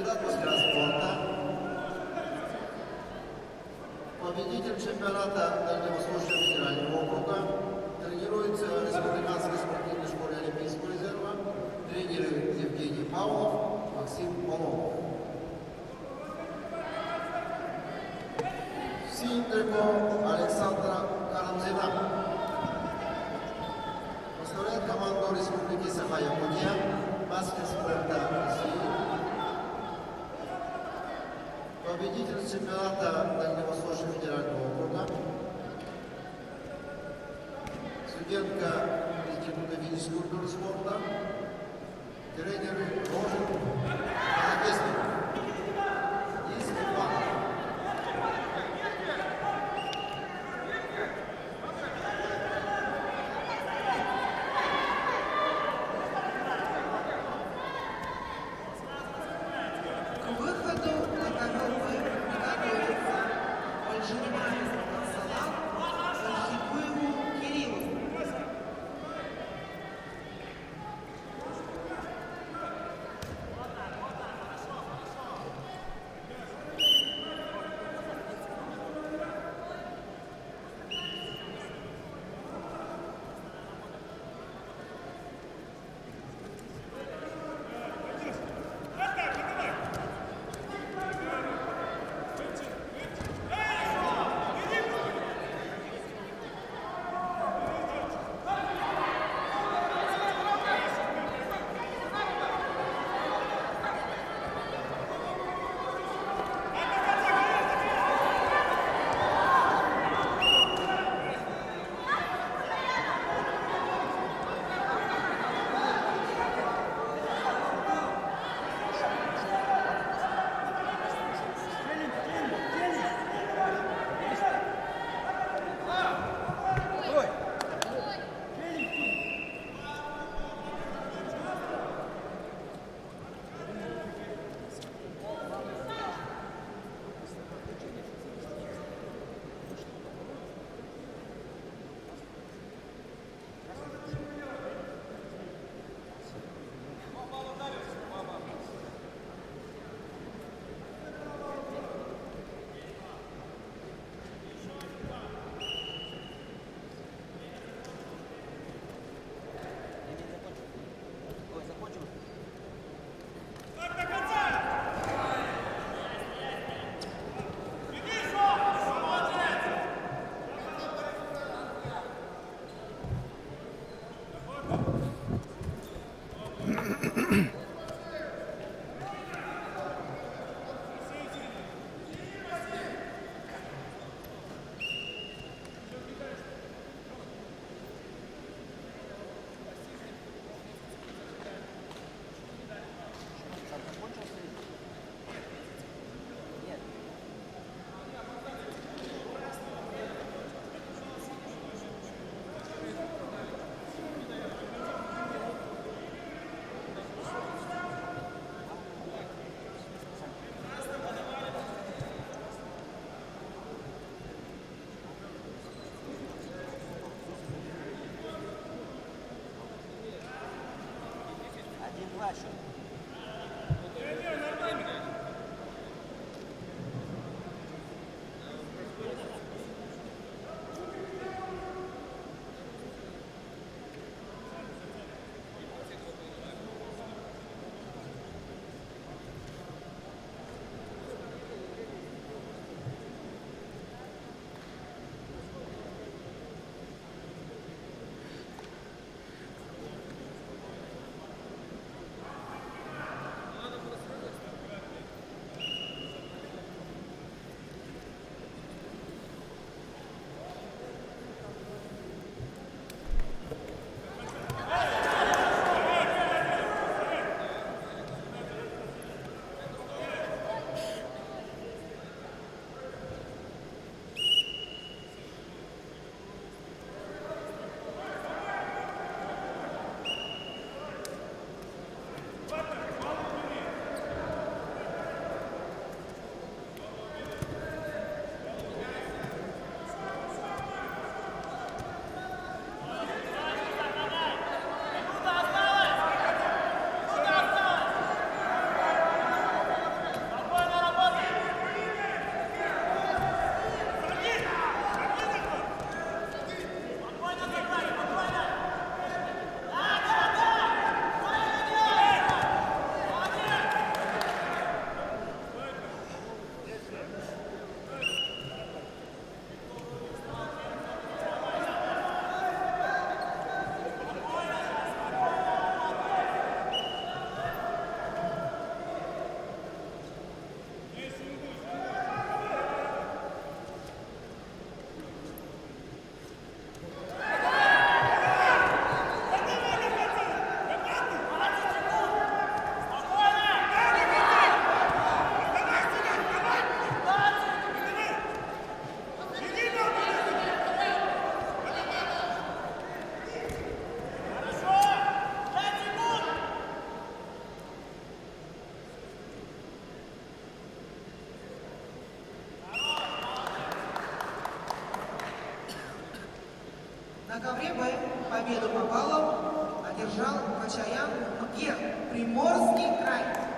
кандидат мастера спорта, победитель чемпионата Дальневосточного федерального округа, тренируется в Республиканской спортивной школе Олимпийского резерва, тренеры Евгений Павлов, Максим Полов. Синтрико Александра Карамзина. Представляет команду Республики Саха-Якутия, баскет спорта России. Победитель чемпионата Дальневосточного федерального округа. Студентка Института физической культуры и спорта. Тренеры Рожин, Казахстан и Степанов. К выходу на ковер готовится Ольжимаев Салам, Архипуеву Кириллу. На ковре Б победу по баллам одержал Качаян Гер, Приморский край.